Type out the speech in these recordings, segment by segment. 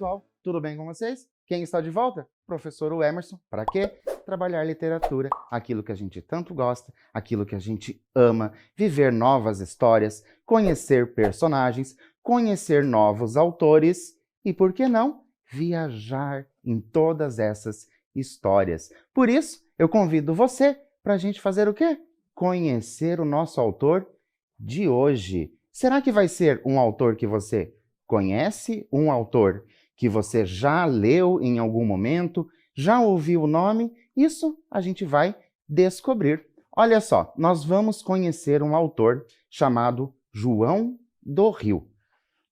pessoal, tudo bem com vocês? Quem está de volta? Professor Emerson. Para quê? Trabalhar literatura, aquilo que a gente tanto gosta, aquilo que a gente ama, viver novas histórias, conhecer personagens, conhecer novos autores e, por que não, viajar em todas essas histórias. Por isso, eu convido você para a gente fazer o quê? Conhecer o nosso autor de hoje. Será que vai ser um autor que você conhece? Um autor que você já leu em algum momento? Já ouviu o nome? Isso a gente vai descobrir. Olha só, nós vamos conhecer um autor chamado João do Rio.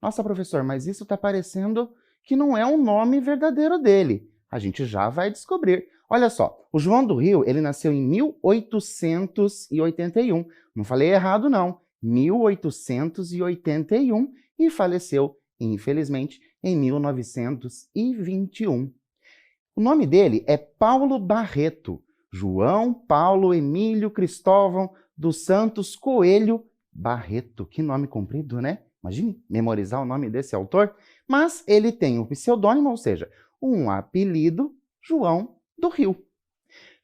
Nossa, professor, mas isso está parecendo que não é o nome verdadeiro dele. A gente já vai descobrir. Olha só, o João do Rio, ele nasceu em 1881. Não falei errado, não. 1881 e faleceu, infelizmente, em 1921. O nome dele é Paulo Barreto. João Paulo Emílio Cristóvão dos Santos Coelho Barreto. Que nome comprido, né? Imagine memorizar o nome desse autor. Mas ele tem um pseudônimo, ou seja, um apelido, João do Rio.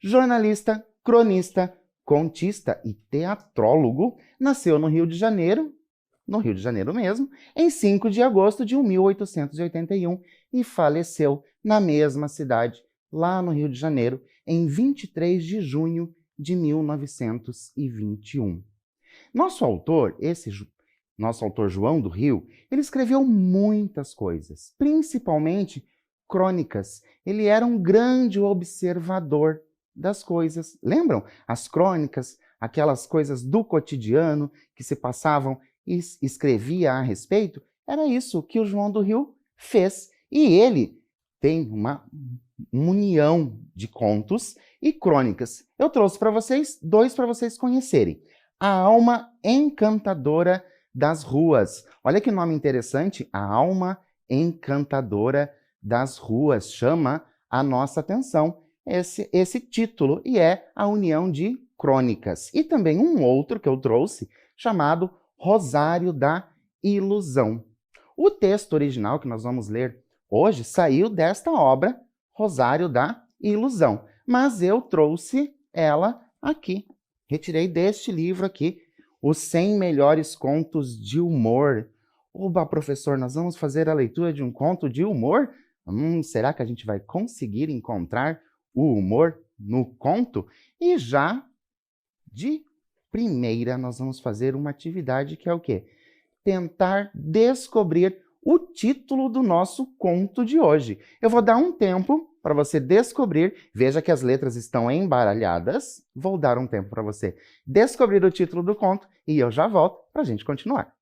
Jornalista, cronista, contista e teatrólogo, nasceu no Rio de Janeiro mesmo, em 5 de agosto de 1881 e faleceu na mesma cidade, lá no Rio de Janeiro, em 23 de junho de 1921. Nosso autor João do Rio, ele escreveu muitas coisas, principalmente crônicas. Ele era um grande observador das coisas. Lembram? As crônicas, aquelas coisas do cotidiano que se passavam e escrevia a respeito. Era isso que o João do Rio fez. E ele tem uma união de contos e crônicas. Eu trouxe para vocês dois para vocês conhecerem. A Alma Encantadora das Ruas. Olha que nome interessante, A Alma Encantadora das Ruas. Chama a nossa atenção esse título, e é a união de crônicas. E também um outro que eu trouxe, chamado Rosário da Ilusão. O texto original que nós vamos ler hoje saiu desta obra, Rosário da Ilusão, mas eu trouxe ela aqui. Retirei deste livro aqui, Os 100 Melhores Contos de Humor. Oba, professor, nós vamos fazer a leitura de um conto de humor? Será que a gente vai conseguir encontrar o humor no conto? E já de primeira nós vamos fazer uma atividade que é o quê? Tentar descobrir o título do nosso conto de hoje. Eu vou dar um tempo para você descobrir. Veja que as letras estão embaralhadas. Vou dar um tempo para você descobrir o título do conto e eu já volto para a gente continuar.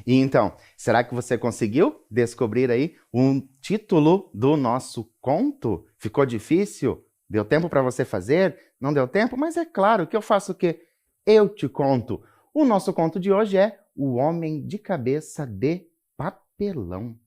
E então, será que você conseguiu descobrir aí um título do nosso conto? Ficou difícil? Deu tempo para você fazer? Não deu tempo? Mas é claro que eu faço o quê? Eu te conto. O nosso conto de hoje é O Homem de Cabeça de Papelão.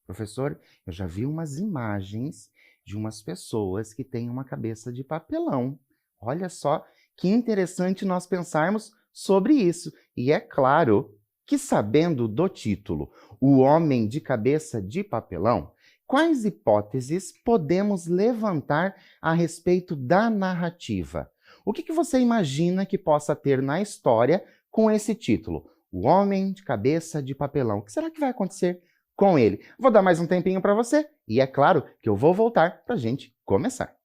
Professor, eu já vi umas imagens de umas pessoas que têm uma cabeça de papelão. Olha só que interessante nós pensarmos sobre isso. E é claro que, sabendo do título O Homem de Cabeça de Papelão, quais hipóteses podemos levantar a respeito da narrativa? O que você imagina que possa ter na história com esse título? O Homem de Cabeça de Papelão. O que será que vai acontecer com ele? Vou dar mais um tempinho para você e é claro que eu vou voltar para a gente começar.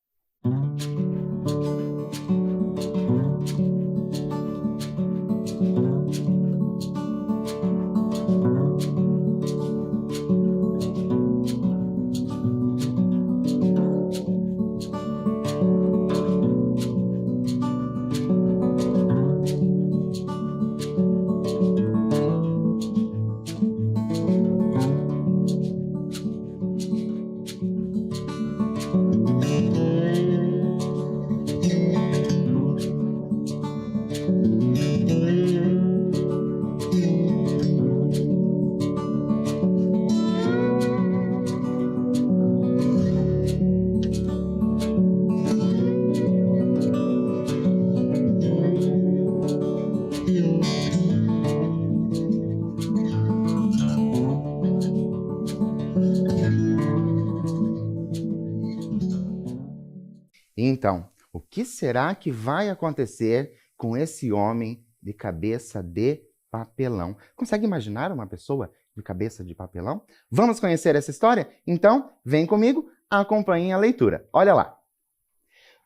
Então, o que será que vai acontecer com esse homem de cabeça de papelão? Consegue imaginar uma pessoa de cabeça de papelão? Vamos conhecer essa história? Então, vem comigo, acompanhem a leitura. Olha lá.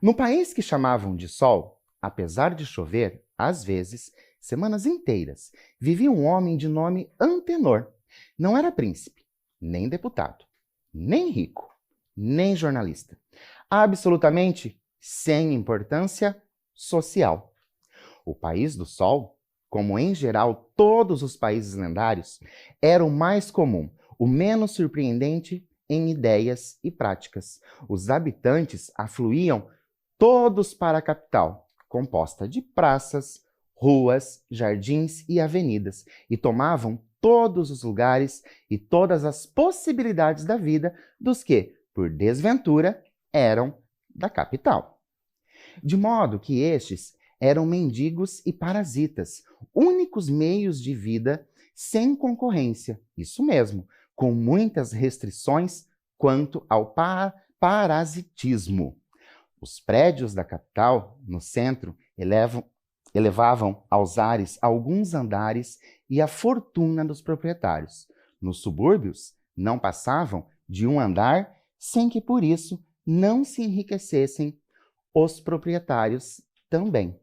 No país que chamavam de Sol, apesar de chover, às vezes, semanas inteiras, vivia um homem de nome Antenor. Não era príncipe, nem deputado, nem rico, nem jornalista. Absolutamente sem importância social. O país do Sol, como em geral todos os países lendários, era o mais comum, o menos surpreendente em ideias e práticas. Os habitantes afluíam todos para a capital, composta de praças, ruas, jardins e avenidas, e tomavam todos os lugares e todas as possibilidades da vida dos que, por desventura, eram da capital. De modo que estes eram mendigos e parasitas, únicos meios de vida sem concorrência, isso mesmo, com muitas restrições quanto ao parasitismo. Os prédios da capital, no centro, elevavam aos ares alguns andares e a fortuna dos proprietários. Nos subúrbios, não passavam de um andar sem que, por isso, não se enriquecessem os proprietários também.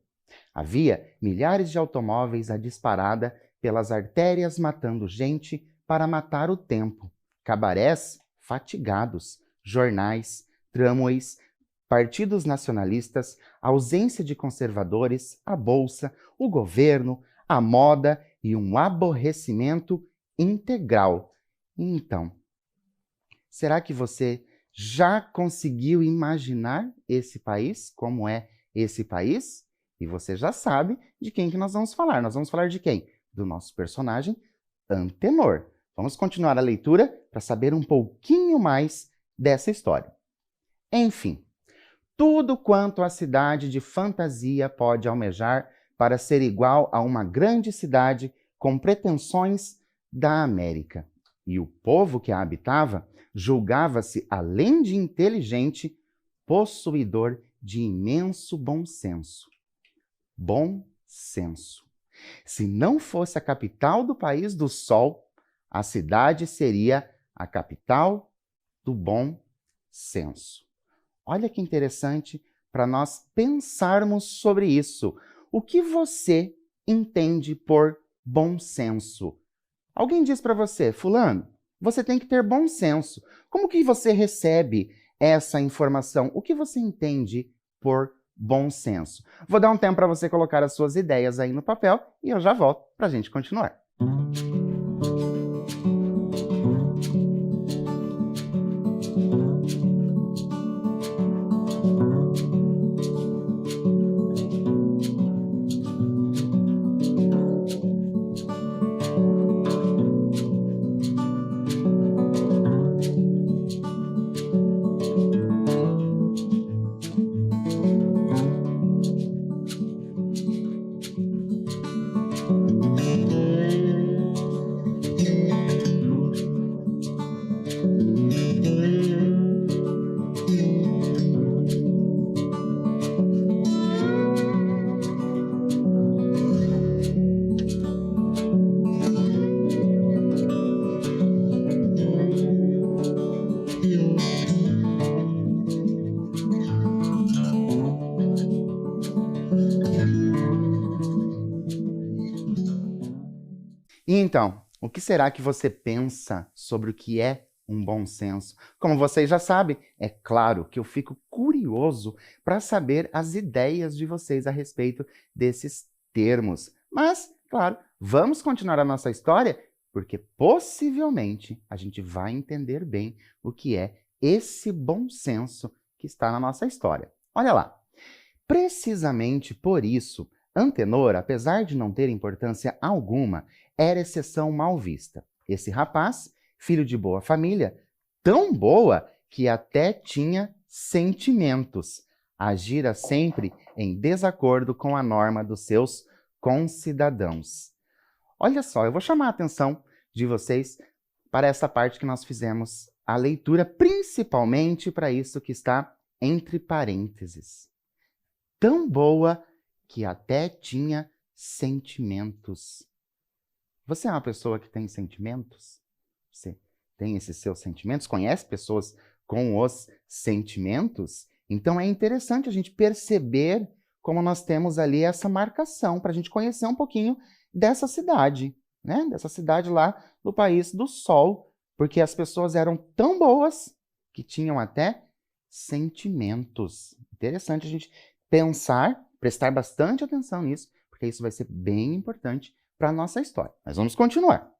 Havia milhares de automóveis à disparada pelas artérias matando gente para matar o tempo, cabarés fatigados, jornais, tramways, partidos nacionalistas, ausência de conservadores, a bolsa, o governo, a moda e um aborrecimento integral. Então, será que você já conseguiu imaginar esse país? Como é esse país? E você já sabe de quem que nós vamos falar. Nós vamos falar de quem? Do nosso personagem Antenor. Vamos continuar a leitura para saber um pouquinho mais dessa história. Enfim, tudo quanto a cidade de fantasia pode almejar para ser igual a uma grande cidade com pretensões da América. E o povo que a habitava julgava-se, além de inteligente, possuidor de imenso bom senso. Bom senso. Se não fosse a capital do país do Sol, a cidade seria a capital do bom senso. Olha que interessante para nós pensarmos sobre isso. O que você entende por bom senso? Alguém diz para você, fulano, você tem que ter bom senso. Como que você recebe essa informação? O que você entende por bom senso. Vou dar um tempo para você colocar as suas ideias aí no papel e eu já volto para a gente continuar. E então, o que será que você pensa sobre o que é um bom senso? Como vocês já sabem, é claro que eu fico curioso para saber as ideias de vocês a respeito desses termos. Mas, claro, vamos continuar a nossa história, porque possivelmente a gente vai entender bem o que é esse bom senso que está na nossa história. Olha lá. Precisamente por isso, Antenor, apesar de não ter importância alguma, era exceção mal vista. Esse rapaz, filho de boa família, tão boa que até tinha sentimentos, agira sempre em desacordo com a norma dos seus concidadãos. Olha só, eu vou chamar a atenção de vocês para essa parte que nós fizemos a leitura, principalmente para isso que está entre parênteses. Tão boa que até tinha sentimentos. Você é uma pessoa que tem sentimentos? Você tem esses seus sentimentos? Conhece pessoas com os sentimentos? Então é interessante a gente perceber como nós temos ali essa marcação para a gente conhecer um pouquinho dessa cidade, né? Dessa cidade lá no País do Sol, porque as pessoas eram tão boas que tinham até sentimentos. Interessante a gente pensar, prestar bastante atenção nisso, porque isso vai ser bem importante para a nossa história. Mas vamos continuar.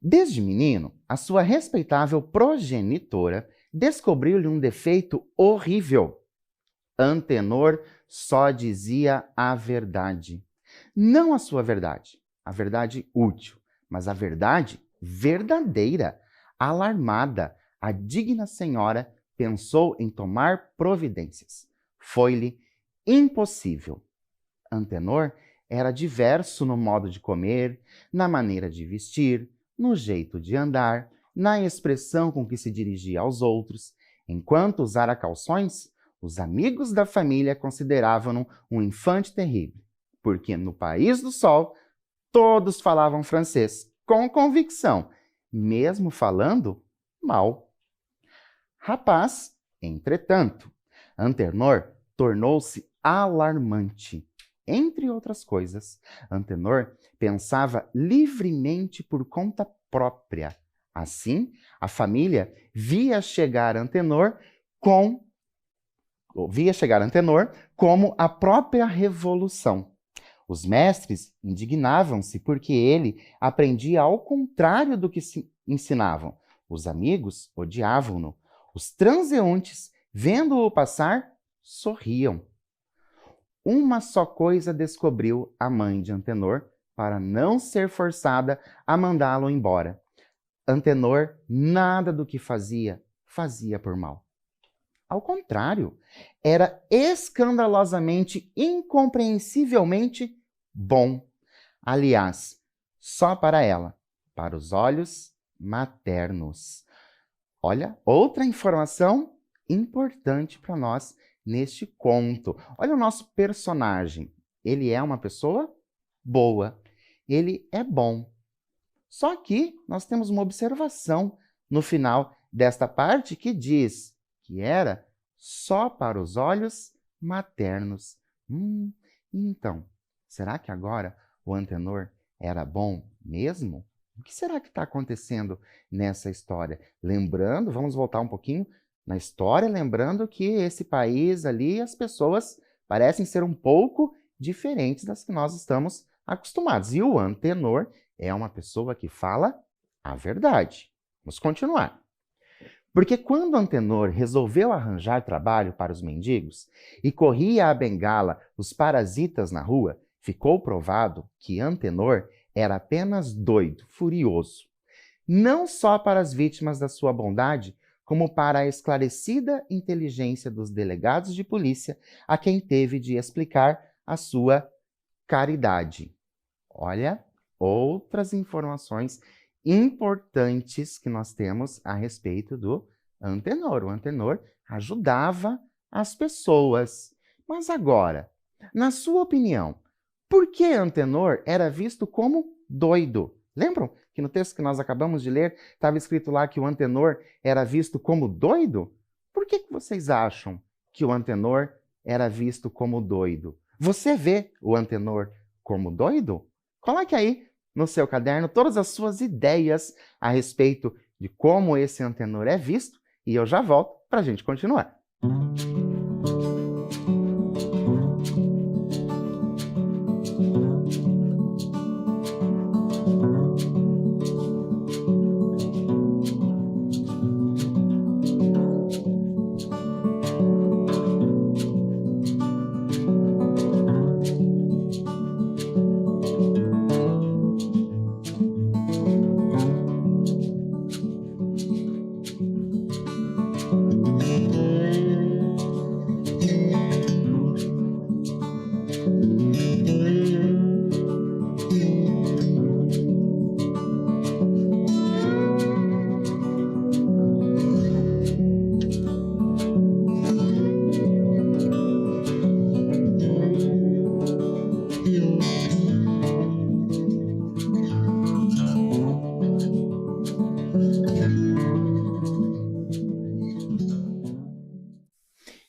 Desde menino, a sua respeitável progenitora descobriu-lhe um defeito horrível. Antenor só dizia a verdade. Não a sua verdade, a verdade útil, mas a verdade verdadeira. Alarmada, a digna senhora pensou em tomar providências. Foi-lhe impossível. Antenor era diverso no modo de comer, na maneira de vestir, no jeito de andar, na expressão com que se dirigia aos outros. Enquanto usara calções, os amigos da família consideravam-no um infante terrível, porque no País do Sol todos falavam francês com convicção, mesmo falando mal. Rapaz, entretanto, Antenor tornou-se alarmante. Entre outras coisas, Antenor pensava livremente por conta própria. Assim, a família via chegar Antenor como a própria revolução. Os mestres indignavam-se porque ele aprendia ao contrário do que se ensinavam. Os amigos odiavam-no. Os transeuntes, vendo-o passar, sorriam. Uma só coisa descobriu a mãe de Antenor para não ser forçada a mandá-lo embora. Antenor nada do que fazia por mal. Ao contrário, era escandalosamente, incompreensivelmente bom. Aliás, só para ela, para os olhos maternos. Olha, outra informação importante para nós neste conto. Olha o nosso personagem. Ele é uma pessoa boa. Ele é bom. Só que nós temos uma observação no final desta parte que diz que era só para os olhos maternos. Então, será que agora o Antenor era bom mesmo? O que será que está acontecendo nessa história? Lembrando, vamos voltar um pouquinho na história, lembrando que esse país ali, as pessoas parecem ser um pouco diferentes das que nós estamos acostumados. E o Antenor é uma pessoa que fala a verdade. Vamos continuar. Porque quando Antenor resolveu arranjar trabalho para os mendigos e corria a bengala os parasitas na rua, ficou provado que Antenor era apenas doido, furioso. Não só para as vítimas da sua bondade, como para a esclarecida inteligência dos delegados de polícia a quem teve de explicar a sua caridade. Olha, outras informações importantes que nós temos a respeito do Antenor. O Antenor ajudava as pessoas. Mas agora, na sua opinião, por que Antenor era visto como doido? Lembram que no texto que nós acabamos de ler estava escrito lá que o Antenor era visto como doido? Por que vocês acham que o Antenor era visto como doido? Você vê o Antenor como doido? Coloque aí no seu caderno todas as suas ideias a respeito de como esse Antenor é visto e eu já volto para a gente continuar.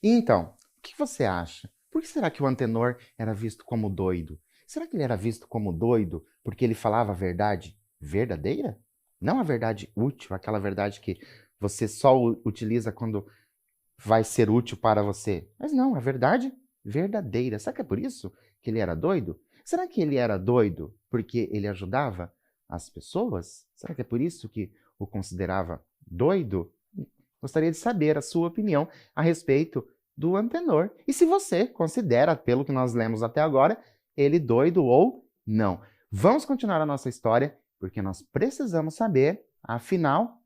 Então, o que você acha? Por que será que o Antenor era visto como doido? Será que ele era visto como doido porque ele falava a verdade verdadeira? Não a verdade útil, aquela verdade que você só utiliza quando vai ser útil para você. Mas não, a verdade verdadeira. Será que é por isso que ele era doido? Será que ele era doido porque ele ajudava as pessoas? Será que é por isso que o considerava doido? Gostaria de saber a sua opinião a respeito do Antenor. E se você considera, pelo que nós lemos até agora, ele doido ou não. Vamos continuar a nossa história, porque nós precisamos saber, afinal,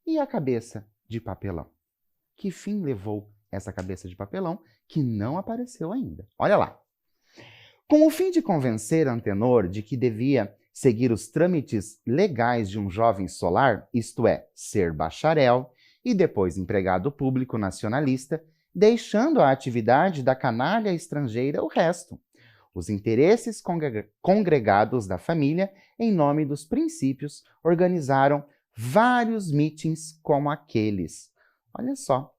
e a cabeça de papelão? Que fim levou essa cabeça de papelão que não apareceu ainda? Olha lá. Com o fim de convencer Antenor de que devia seguir os trâmites legais de um jovem solar, isto é, ser bacharel, e depois empregado público nacionalista, deixando a atividade da canalha estrangeira o resto. Os interesses congregados da família, em nome dos princípios, organizaram vários mítins como aqueles. Olha só,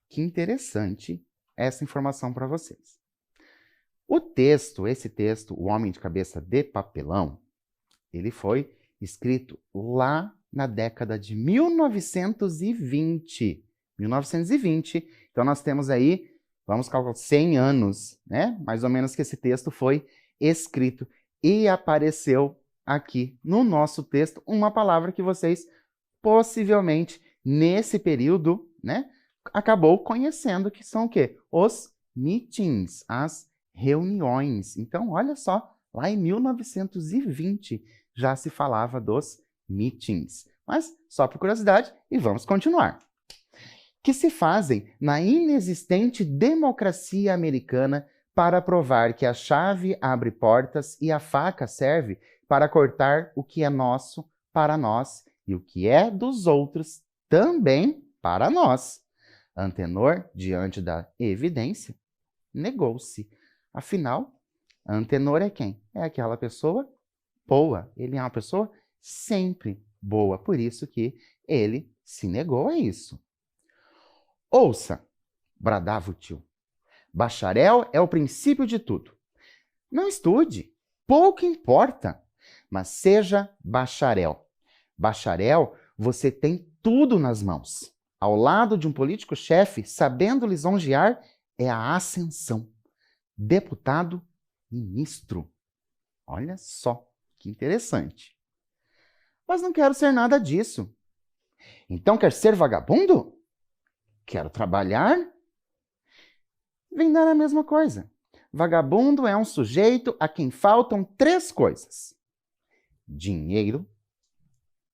que interessante essa informação para vocês. Esse texto, O Homem de Cabeça de Papelão, ele foi escrito lá na década de 1920. 1920. Então, nós temos aí, vamos calcular, 100 anos, né? Mais ou menos que esse texto foi escrito. E apareceu aqui no nosso texto uma palavra que vocês possivelmente, nesse período, né, acabou conhecendo, que são o quê? Os meetings, as reuniões. Então, olha só, lá em 1920 já se falava dos meetings. Mas, só por curiosidade, e vamos continuar. Que se fazem na inexistente democracia americana para provar que a chave abre portas e a faca serve para cortar o que é nosso para nós e o que é dos outros também para nós. Antenor, diante da evidência, negou-se. Afinal, Antenor é quem? É aquela pessoa boa. Ele é uma pessoa sempre boa. Por isso que ele se negou a isso. Ouça, bradava o tio. Bacharel é o princípio de tudo. Não estude, pouco importa, mas seja bacharel. Bacharel, você tem tudo nas mãos. ao lado de um político-chefe, sabendo lisonjear, é a ascensão. Deputado, ministro. Olha só, que interessante. Mas não quero ser nada disso. Então quer ser vagabundo? Quero trabalhar? Vem dar a mesma coisa. Vagabundo é um sujeito a quem faltam 3 coisas: dinheiro,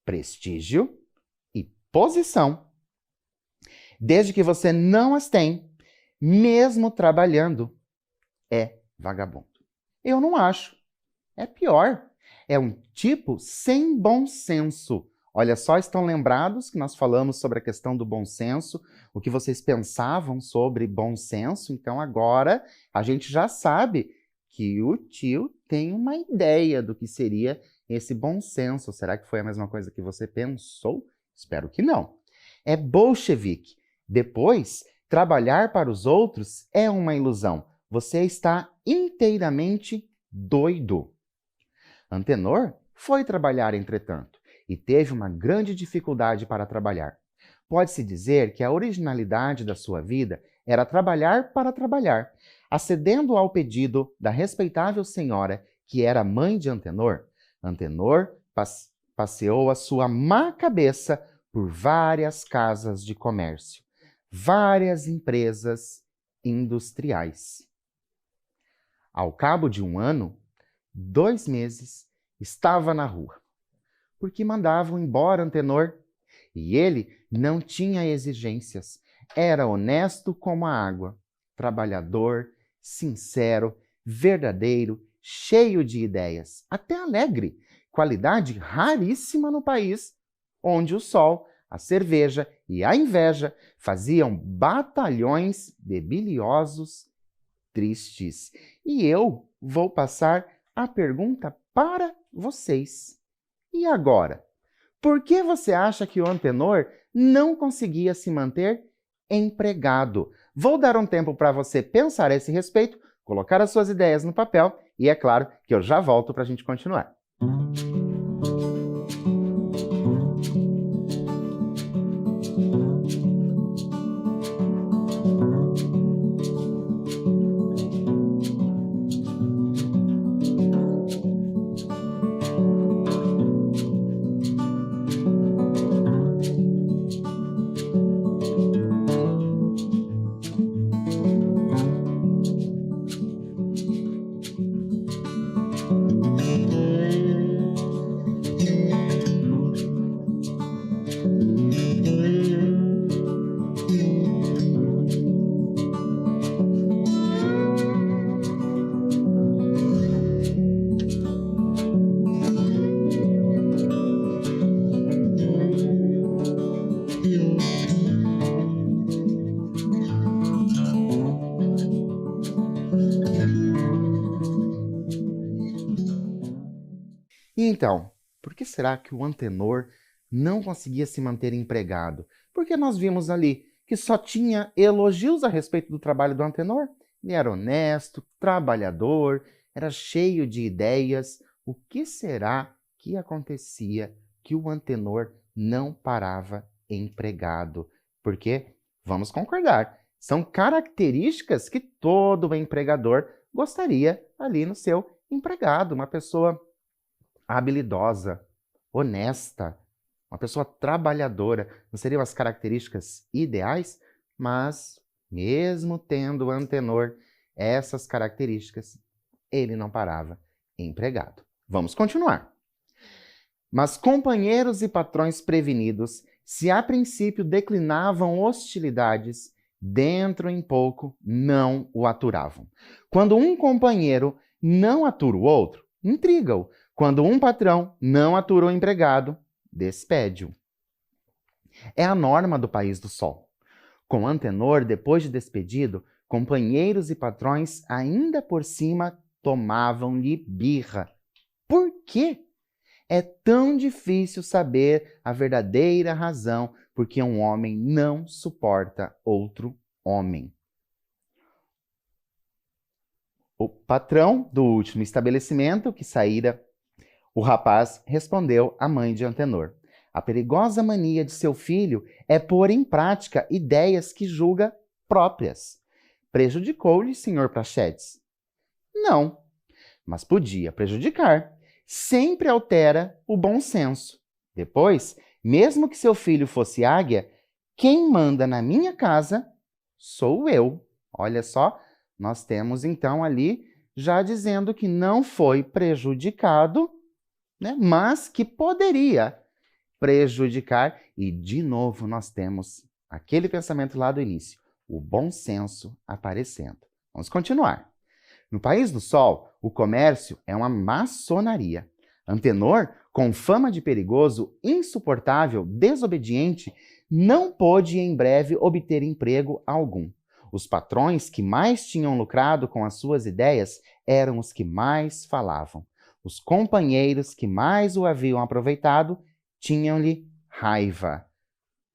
prestígio e posição. Desde que você não as tem, mesmo trabalhando, é vagabundo. Eu não acho. É pior. É um tipo sem bom senso. Olha só, estão lembrados que nós falamos sobre a questão do bom senso, o que vocês pensavam sobre bom senso? Então agora a gente já sabe que o tio tem uma ideia do que seria esse bom senso. Será que foi a mesma coisa que você pensou? Espero que não. É bolchevique. Depois, trabalhar para os outros é uma ilusão. Você está inteiramente doido. Antenor foi trabalhar, entretanto, e teve uma grande dificuldade para trabalhar. Pode-se dizer que a originalidade da sua vida era trabalhar para trabalhar. Acedendo ao pedido da respeitável senhora, que era mãe de Antenor, Antenor passeou a sua má cabeça por várias casas de comércio, várias empresas industriais. Ao cabo de 1 ano, 2 meses, estava na rua, porque mandavam embora Antenor, e ele não tinha exigências, era honesto como a água, trabalhador, sincero, verdadeiro, cheio de ideias, até alegre, qualidade raríssima no país, onde o sol, a cerveja e a inveja faziam batalhões de biliosos tristes. E eu vou passar a pergunta para vocês. E agora? Por que você acha que o Antenor não conseguia se manter empregado? Vou dar um tempo para você pensar a esse respeito, colocar as suas ideias no papel e é claro que eu já volto para a gente continuar. E então, por que será que o Antenor não conseguia se manter empregado? Porque nós vimos ali que só tinha elogios a respeito do trabalho do Antenor. Ele era honesto, trabalhador, era cheio de ideias. O que será que acontecia que o Antenor não parava empregado? Porque, vamos concordar, são características que todo empregador gostaria ali no seu empregado, uma pessoa habilidosa, honesta, uma pessoa trabalhadora. Não seriam as características ideais? Mas, mesmo tendo o Antenor essas características, ele não parava empregado. Vamos continuar. Mas companheiros e patrões prevenidos, se a princípio declinavam hostilidades, dentro em pouco não o aturavam. Quando um companheiro não atura o outro, intriga-o. Quando um patrão não atura o empregado, despede-o. É a norma do País do Sol. Com Antenor, depois de despedido, companheiros e patrões ainda por cima tomavam-lhe birra. Por quê? É tão difícil saber a verdadeira razão porque um homem não suporta outro homem. O patrão do último estabelecimento que saíra, o rapaz respondeu à mãe de Antenor: A perigosa mania de seu filho é pôr em prática ideias que julga próprias. Prejudicou-lhe, Sr. Praxedes? Não, mas podia prejudicar. Sempre altera o bom senso. Depois, mesmo que seu filho fosse águia, quem manda na minha casa sou eu. Olha só, nós temos então ali já dizendo que não foi prejudicado, né, mas que poderia prejudicar. E, de novo, nós temos aquele pensamento lá do início, o bom senso aparecendo. Vamos continuar. No País do Sol, o comércio é uma maçonaria. Antenor, com fama de perigoso, insuportável, desobediente, não pôde em breve obter emprego algum. Os patrões que mais tinham lucrado com as suas ideias eram os que mais falavam. Os companheiros que mais o haviam aproveitado tinham-lhe raiva.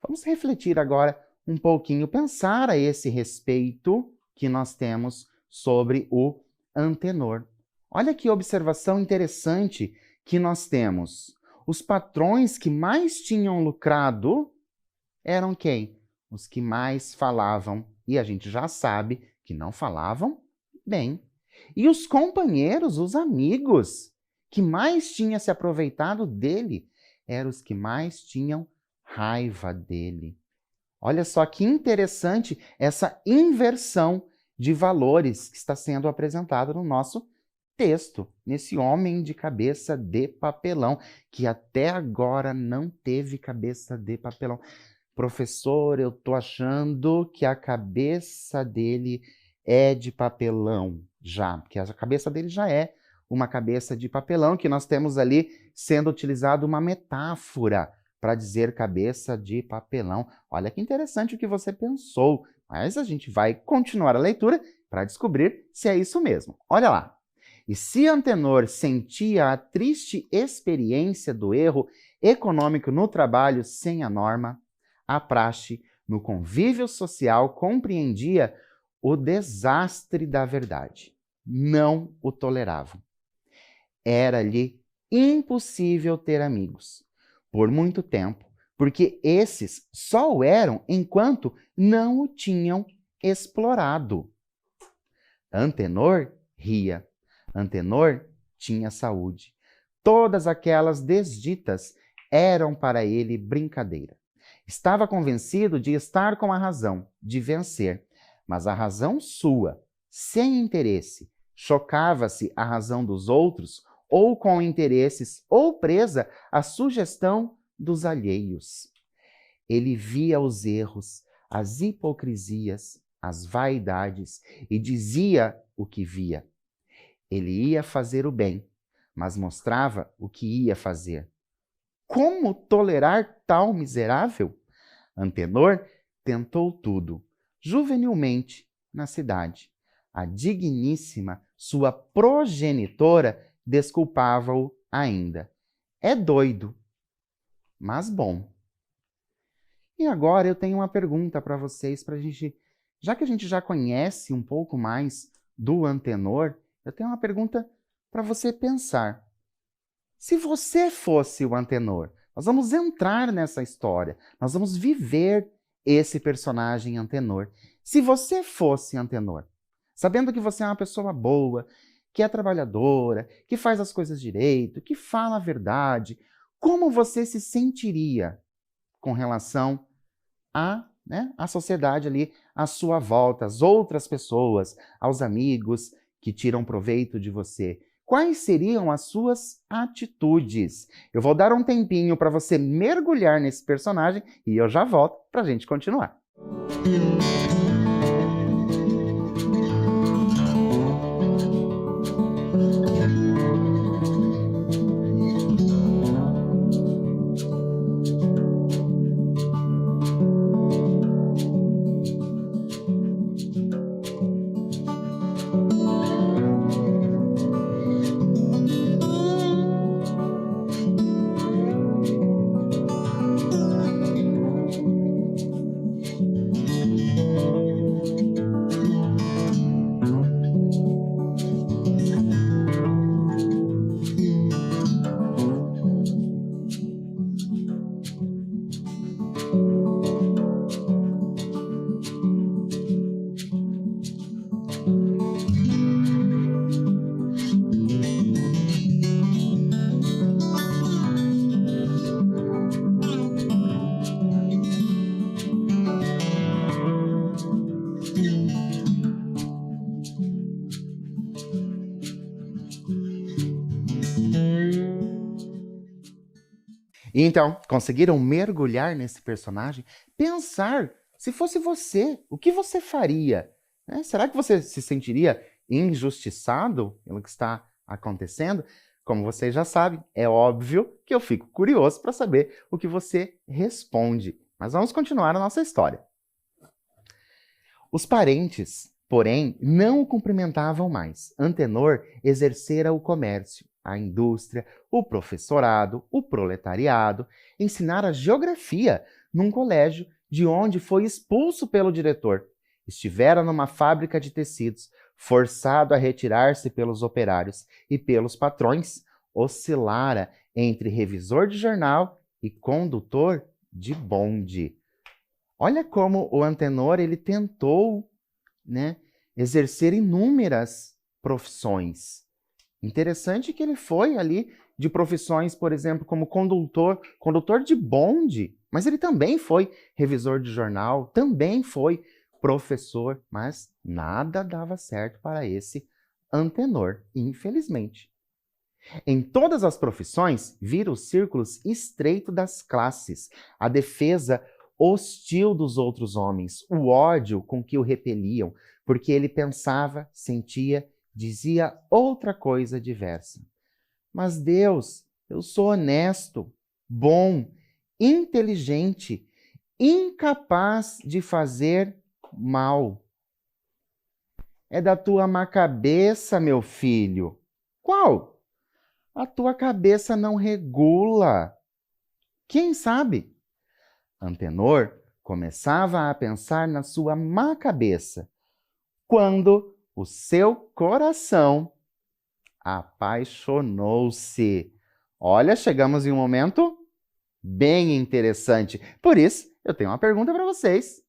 Vamos refletir agora um pouquinho, pensar a esse respeito que nós temos sobre o Antenor. Olha que observação interessante que nós temos. Os patrões que mais tinham lucrado eram quem? Os que mais falavam. E a gente já sabe que não falavam bem. E os companheiros, os amigos, que mais tinham se aproveitado dele, eram os que mais tinham raiva dele. Olha só que interessante essa inversão de valores que está sendo apresentada no nosso texto, nesse homem de cabeça de papelão, que até agora não teve cabeça de papelão. Professor, eu estou achando que a cabeça dele é de papelão já, porque a cabeça dele já é uma cabeça de papelão, que nós temos ali sendo utilizado uma metáfora para dizer cabeça de papelão. Olha que interessante o que você pensou, mas a gente vai continuar a leitura para descobrir se é isso mesmo. Olha lá. E se Antenor sentia a triste experiência do erro econômico no trabalho sem a norma, a praxe no convívio social compreendia o desastre da verdade. Não o toleravam. Era-lhe impossível ter amigos por muito tempo, porque esses só o eram enquanto não o tinham explorado. Antenor ria. Antenor tinha saúde. Todas aquelas desditas eram para ele brincadeira. Estava convencido de estar com a razão, de vencer, mas a razão sua, sem interesse, chocava-se a razão dos outros, ou com interesses, ou presa à sugestão dos alheios. Ele via os erros, as hipocrisias, as vaidades, e dizia o que via. Ele ia fazer o bem, mas mostrava o que ia fazer. Como tolerar tal miserável? Antenor tentou tudo, juvenilmente, na cidade. A digníssima sua progenitora desculpava-o ainda. É doido, mas bom. E agora eu tenho uma pergunta para vocês, para a gente, já que a gente já conhece um pouco mais do Antenor, eu tenho uma pergunta para você pensar. Se você fosse o Antenor, nós vamos entrar nessa história, nós vamos viver esse personagem Antenor. Se você fosse Antenor, sabendo que você é uma pessoa boa, que é trabalhadora, que faz as coisas direito, que fala a verdade, como você se sentiria com relação à sociedade ali, à sua volta, às outras pessoas, aos amigos que tiram proveito de você? Quais seriam as suas atitudes? Eu vou dar um tempinho para você mergulhar nesse personagem e eu já volto para a gente continuar. E então, conseguiram mergulhar nesse personagem, pensar, se fosse você, o que você faria? Né? Será que você se sentiria injustiçado pelo que está acontecendo? Como vocês já sabem, é óbvio que eu fico curioso para saber o que você responde. Mas vamos continuar a nossa história. Os parentes, porém, não o cumprimentavam mais. Antenor exercera o comércio, a indústria, o professorado, o proletariado, ensinara geografia num colégio de onde foi expulso pelo diretor. Estivera numa fábrica de tecidos, forçado a retirar-se pelos operários e pelos patrões, oscilara entre revisor de jornal e condutor de bonde. Olha como o Antenor ele tentou, né, exercer inúmeras profissões. Interessante que ele foi ali de profissões, por exemplo, como condutor de bonde, mas ele também foi revisor de jornal, também foi professor, mas nada dava certo para esse Antenor, infelizmente. Em todas as profissões, vira o círculo estreito das classes, a defesa hostil dos outros homens, o ódio com que o repeliam, porque ele pensava, sentia, dizia outra coisa diversa. Mas Deus, eu sou honesto, bom, inteligente, incapaz de fazer mal. É da tua má cabeça, meu filho. Qual? A tua cabeça não regula. Quem sabe? Antenor começava a pensar na sua má cabeça, quando o seu coração apaixonou-se. Olha, chegamos em um momento bem interessante. Por isso, eu tenho uma pergunta para vocês.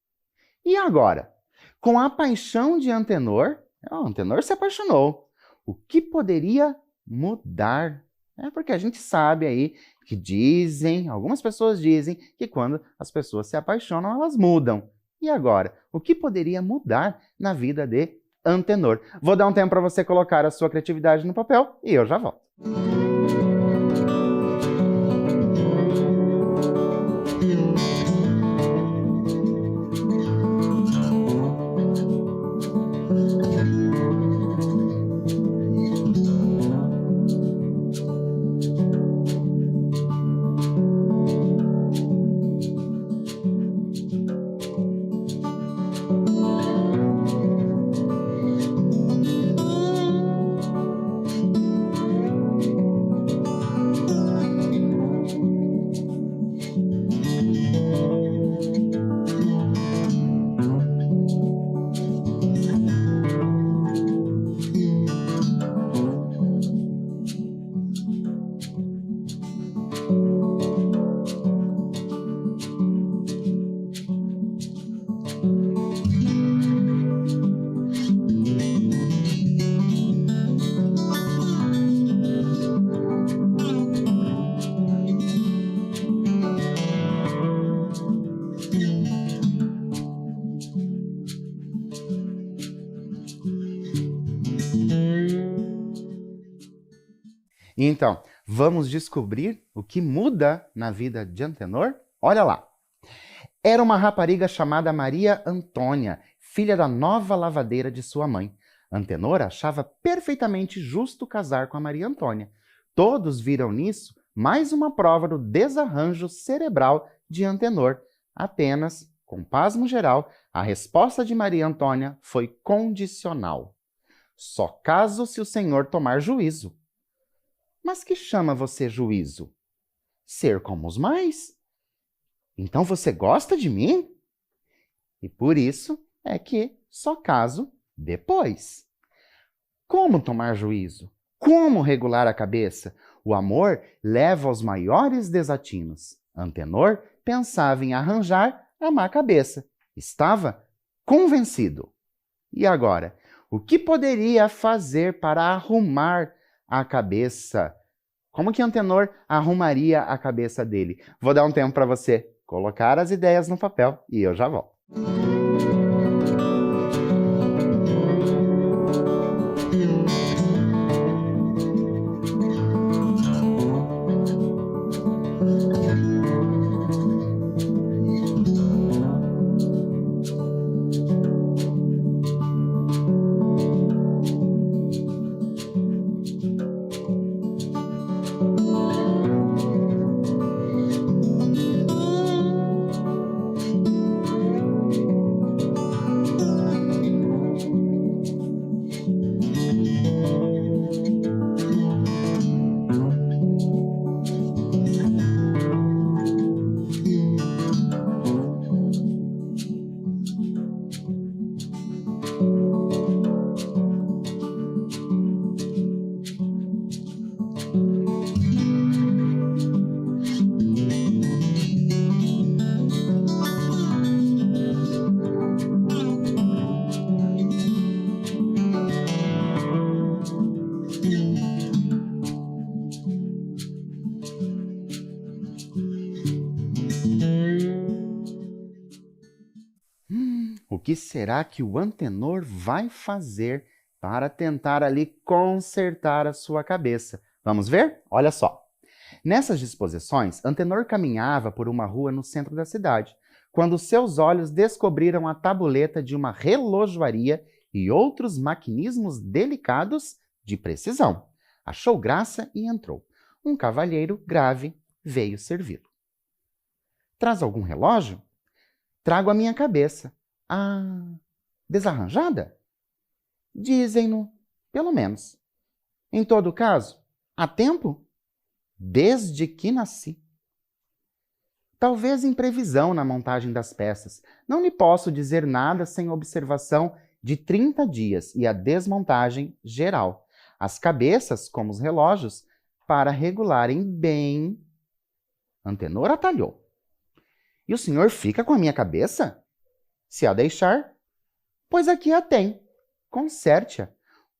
E agora? Com a paixão de Antenor, Antenor se apaixonou. O que poderia mudar? Porque a gente sabe aí que algumas pessoas dizem que quando as pessoas se apaixonam, elas mudam. E agora? O que poderia mudar na vida de Antenor? Vou dar um tempo para você colocar a sua criatividade no papel e eu já volto. Então, vamos descobrir o que muda na vida de Antenor? Olha lá. Era uma rapariga chamada Maria Antônia, filha da nova lavadeira de sua mãe. Antenor achava perfeitamente justo casar com a Maria Antônia. Todos viram nisso mais uma prova do desarranjo cerebral de Antenor. Apenas, com pasmo geral, a resposta de Maria Antônia foi condicional. Só caso se o senhor tomar juízo. Mas que chama você juízo? Ser como os mais? Então você gosta de mim? E por isso é que só caso depois. Como tomar juízo? Como regular a cabeça? O amor leva aos maiores desatinos. Antenor pensava em arranjar a má cabeça. Estava convencido. E agora? O que poderia fazer para arrumar a cabeça? Como que Antenor arrumaria a cabeça dele? Vou dar um tempo para você colocar as ideias no papel e eu já volto. que será que o Antenor vai fazer para tentar ali consertar a sua cabeça? Vamos ver? Olha só. Nessas disposições, Antenor caminhava por uma rua no centro da cidade, quando seus olhos descobriram a tabuleta de uma relojoaria e outros maquinismos delicados de precisão. Achou graça e entrou. Um cavalheiro grave veio servi-lo. Traz algum relógio? Trago a minha cabeça. Ah, desarranjada? Dizem-no, pelo menos. Em todo caso, há tempo? Desde que nasci. Talvez em previsão na montagem das peças. Não lhe posso dizer nada sem observação de 30 dias e a desmontagem geral. As cabeças, como os relógios, para regularem bem. Antenor atalhou. E o senhor fica com a minha cabeça? Se a deixar, pois aqui a tem. Conserte-a.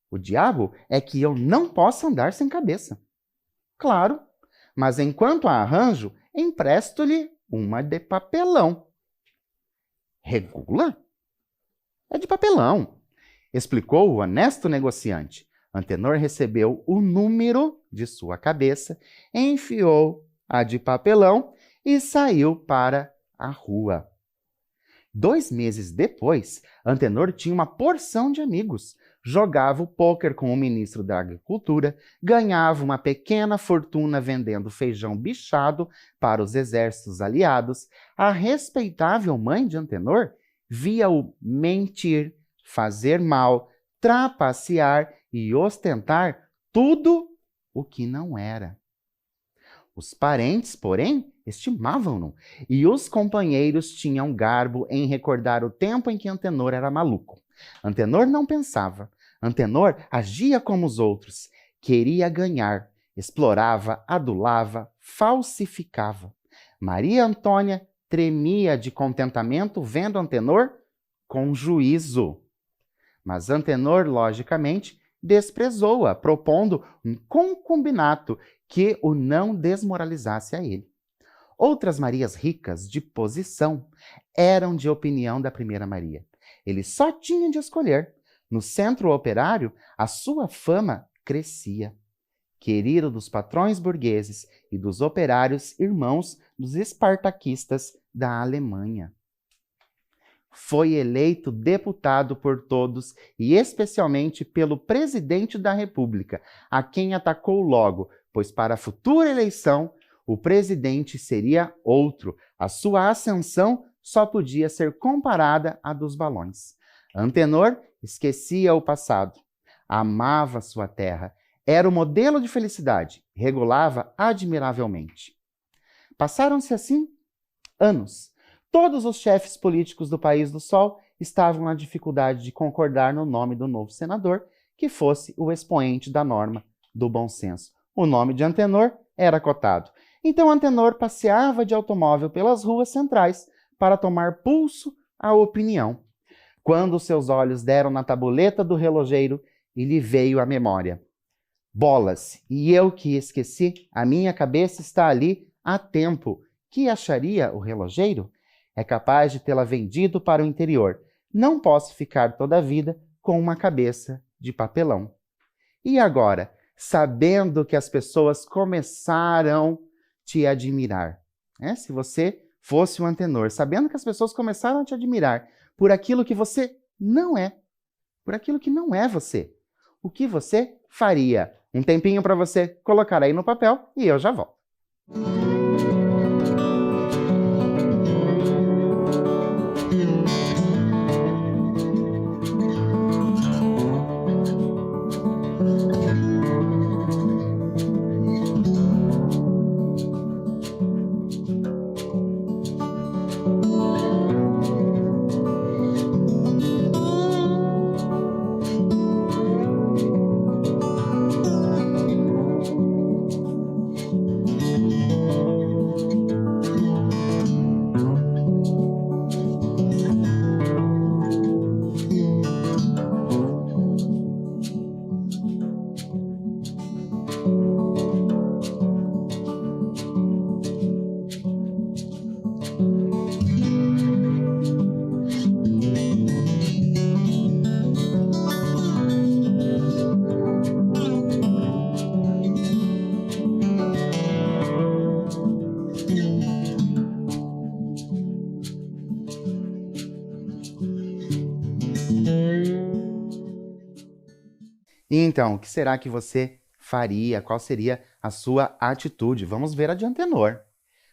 O diabo é que eu não posso andar sem cabeça. Claro, mas enquanto a arranjo, empresto-lhe uma de papelão. Regula? É de papelão, explicou o honesto negociante. Antenor recebeu o número de sua cabeça, enfiou a de papelão e saiu para a rua. 2 meses depois, Antenor tinha uma porção de amigos. Jogava o pôquer com o ministro da Agricultura, ganhava uma pequena fortuna vendendo feijão bichado para os exércitos aliados. A respeitável mãe de Antenor via-o mentir, fazer mal, trapacear e ostentar tudo o que não era. Os parentes, porém, estimavam-no, e os companheiros tinham garbo em recordar o tempo em que Antenor era maluco. Antenor não pensava. Antenor agia como os outros. Queria ganhar. Explorava, adulava, falsificava. Maria Antônia tremia de contentamento vendo Antenor com juízo. Mas Antenor, logicamente, desprezou-a, propondo um concubinato que o não desmoralizasse a ele. Outras Marias ricas, de posição, eram de opinião da primeira Maria. Ele só tinha de escolher. No centro operário, a sua fama crescia. Querido dos patrões burgueses e dos operários irmãos dos espartaquistas da Alemanha. Foi eleito deputado por todos e especialmente pelo presidente da República, a quem atacou logo, pois para a futura eleição o presidente seria outro. A sua ascensão só podia ser comparada à dos balões. Antenor esquecia o passado, amava sua terra, era o modelo de felicidade, regulava admiravelmente. Passaram-se assim anos. Todos os chefes políticos do País do Sol estavam na dificuldade de concordar no nome do novo senador, que fosse o expoente da norma do bom senso. O nome de Antenor era cotado. Então Antenor passeava de automóvel pelas ruas centrais para tomar pulso à opinião. Quando seus olhos deram na tabuleta do relojeiro e lhe veio à memória. Bolas, e eu que esqueci, a minha cabeça está ali há tempo. Que acharia o relojeiro? É capaz de tê-la vendido para o interior. Não posso ficar toda a vida com uma cabeça de papelão. E agora, sabendo que as pessoas começaram a te admirar, se você fosse um Antenor, sabendo que as pessoas começaram a te admirar por aquilo que você não é, por aquilo que não é você, o que você faria? Um tempinho para você colocar aí no papel e eu já volto. E então, o que será que você faria? Qual seria a sua atitude? Vamos ver a de Antenor.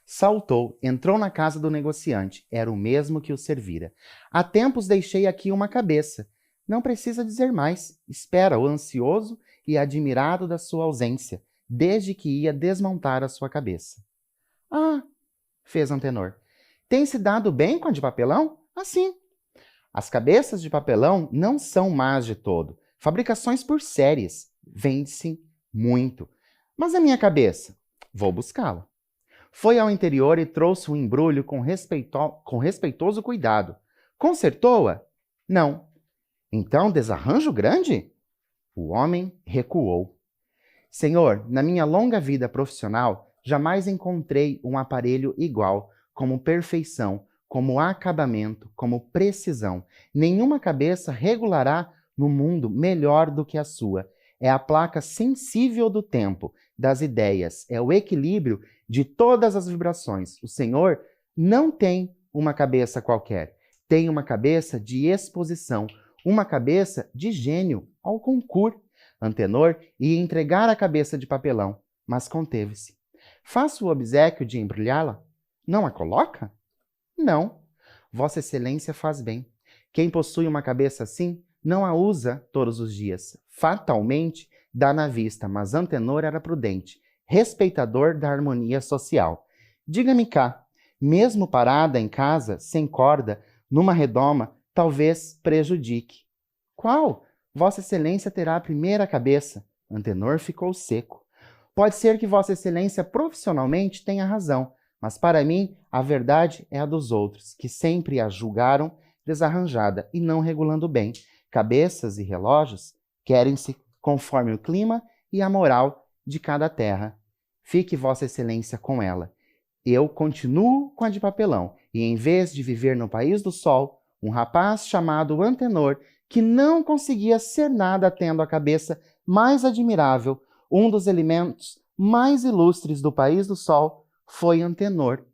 Saltou, entrou na casa do negociante. Era o mesmo que o servira. Há tempos deixei aqui uma cabeça. Não precisa dizer mais. Espera-o ansioso e admirado da sua ausência, desde que ia desmontar a sua cabeça. Ah, fez Antenor. Tem se dado bem com a de papelão? Assim. As cabeças de papelão não são más de todo. Fabricações por séries. Vende-se muito. Mas a minha cabeça? Vou buscá-la. Foi ao interior e trouxe o embrulho com respeitoso cuidado. Consertou-a? Não. Então, desarranjo grande? O homem recuou. Senhor, na minha longa vida profissional, jamais encontrei um aparelho igual, como perfeição, como acabamento, como precisão. Nenhuma cabeça regulará no mundo melhor do que a sua. É a placa sensível do tempo, das ideias, é o equilíbrio de todas as vibrações. O Senhor não tem uma cabeça qualquer, tem uma cabeça de exposição, uma cabeça de gênio, ao concurso. Antenor ia entregar a cabeça de papelão, mas conteve-se. Faço o obséquio de embrulhá-la? Não a coloca? Não. Vossa Excelência faz bem. Quem possui uma cabeça assim, não a usa todos os dias. Fatalmente, dá na vista, mas Antenor era prudente, respeitador da harmonia social. Diga-me cá, mesmo parada em casa, sem corda, numa redoma, talvez prejudique. Qual? Vossa Excelência terá a primeira cabeça. Antenor ficou seco. Pode ser que Vossa Excelência profissionalmente tenha razão, mas para mim a verdade é a dos outros, que sempre a julgaram desarranjada e não regulando bem. Cabeças e relógios querem-se conforme o clima e a moral de cada terra. Fique Vossa Excelência com ela. Eu continuo com a de papelão, e em vez de viver no país do sol, um rapaz chamado Antenor, que não conseguia ser nada tendo a cabeça mais admirável, um dos elementos mais ilustres do país do sol, foi Antenor,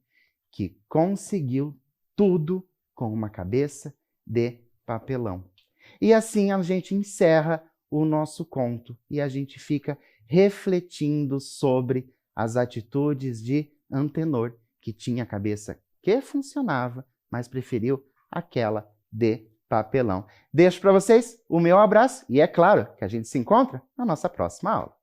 que conseguiu tudo com uma cabeça de papelão. E assim a gente encerra o nosso conto e a gente fica refletindo sobre as atitudes de Antenor, que tinha a cabeça que funcionava, mas preferiu aquela de papelão. Deixo para vocês o meu abraço e é claro que a gente se encontra na nossa próxima aula.